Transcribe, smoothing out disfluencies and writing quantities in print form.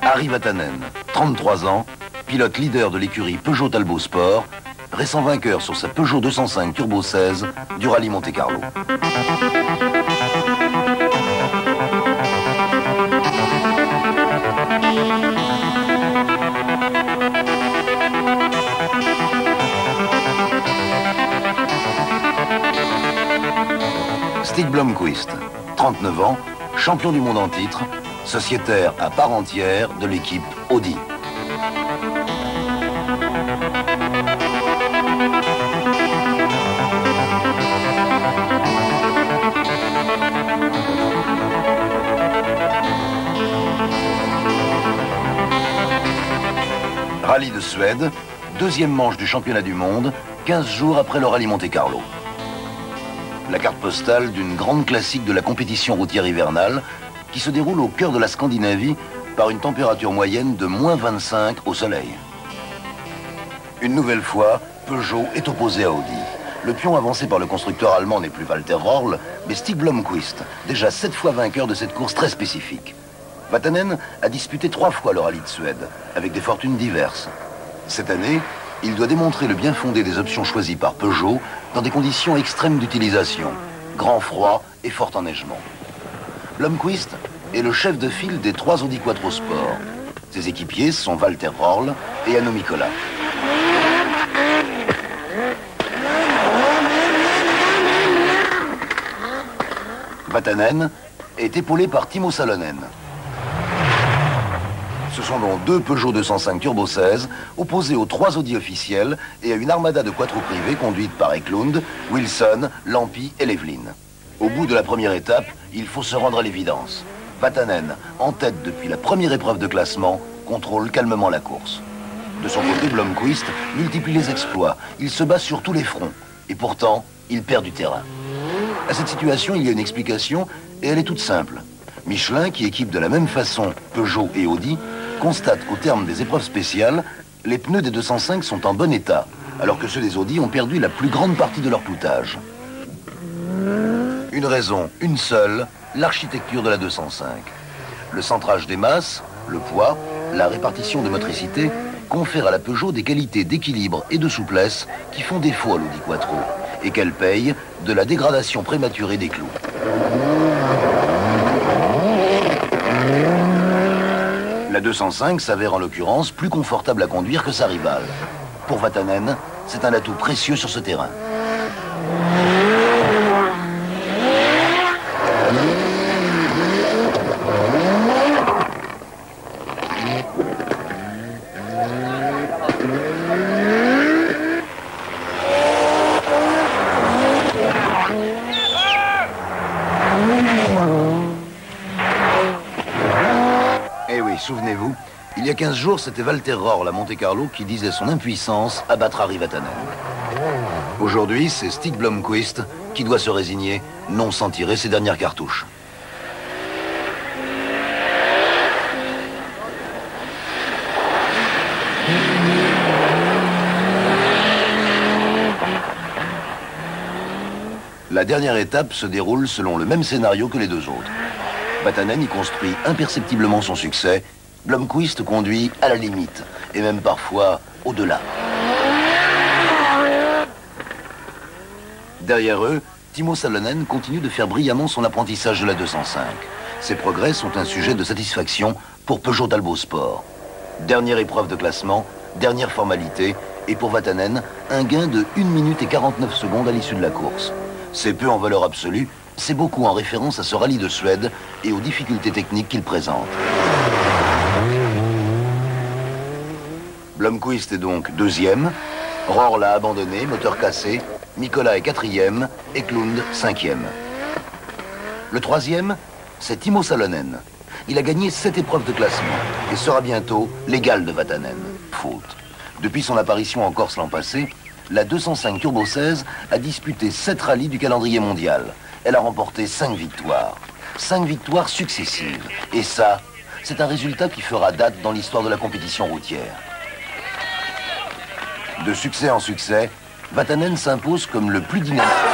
Harry Vatanen, 33 ans, pilote leader de l'écurie Peugeot Talbot Sport, récent vainqueur sur sa Peugeot 205 Turbo 16 du rallye Monte-Carlo. Stig Blomqvist, 39 ans, champion du monde en titre, sociétaire à part entière de l'équipe Audi. Rallye de Suède, deuxième manche du championnat du monde, 15 jours après le rallye Monte-Carlo. La carte postale d'une grande classique de la compétition routière hivernale qui se déroule au cœur de la Scandinavie par une température moyenne de -25 au soleil. Une nouvelle fois, Peugeot est opposé à Audi. Le pion avancé par le constructeur allemand n'est plus Walter Röhrl, mais Stig Blomqvist, déjà 7 fois vainqueur de cette course très spécifique. Vatanen a disputé 3 fois le rallye de Suède, avec des fortunes diverses. Cette année, il doit démontrer le bien fondé des options choisies par Peugeot dans des conditions extrêmes d'utilisation, grand froid et fort enneigement. Blomqvist est le chef de file des 3 Audi Quattro Sport. Ses équipiers sont Walter Röhrl et Hanno Mikkola. Vatanen est épaulé par Timo Salonen. Ce sont donc 2 Peugeot 205 Turbo 16 opposés aux 3 Audi officiels et à une armada de quattro privés conduite par Eklund, Wilson, Lampi et Levlin. Au bout de la première étape, il faut se rendre à l'évidence. Vatanen, en tête depuis la première épreuve de classement, contrôle calmement la course. De son côté, Blomqvist multiplie les exploits. Il se bat sur tous les fronts. Et pourtant, il perd du terrain. À cette situation, il y a une explication et elle est toute simple. Michelin, qui équipe de la même façon Peugeot et Audi, constate qu'au terme des épreuves spéciales, les pneus des 205 sont en bon état, alors que ceux des Audi ont perdu la plus grande partie de leur cloutage. Une raison, une seule, l'architecture de la 205. Le centrage des masses, le poids, la répartition de motricité confèrent à la Peugeot des qualités d'équilibre et de souplesse qui font défaut à l'Audi Quattro et qu'elle paye de la dégradation prématurée des clous. La 205 s'avère en l'occurrence plus confortable à conduire que sa rivale. Pour Vatanen, c'est un atout précieux sur ce terrain. Eh oui, souvenez-vous, il y a 15 jours, c'était Walter Röhrl à Monte-Carlo qui disait son impuissance à battre Harry Vatanen. Aujourd'hui, c'est Stig Blomqvist qui doit se résigner, non sans tirer ses dernières cartouches. La dernière étape se déroule selon le même scénario que les 2 autres. Vatanen y construit imperceptiblement son succès. Blomqvist conduit à la limite, et même parfois au-delà. Derrière eux, Timo Salonen continue de faire brillamment son apprentissage de la 205. Ses progrès sont un sujet de satisfaction pour Peugeot Talbot Sport. Dernière épreuve de classement, dernière formalité, et pour Vatanen, un gain de 1 minute et 49 secondes à l'issue de la course. C'est peu en valeur absolue, c'est beaucoup en référence à ce rallye de Suède et aux difficultés techniques qu'il présente. Blomqvist est donc 2e, Röhrl l'a abandonné, moteur cassé, Mikkola est 4e, Eklund 5e. Le 3e, c'est Timo Salonen. Il a gagné 7 épreuves de classement et sera bientôt l'égal de Vatanen. Faute. Depuis son apparition en Corse l'an passé, la 205 Turbo 16 a disputé 7 rallyes du calendrier mondial. Elle a remporté 5 victoires. 5 victoires successives. Et ça, c'est un résultat qui fera date dans l'histoire de la compétition routière. De succès en succès, Vatanen s'impose comme le plus dynamique.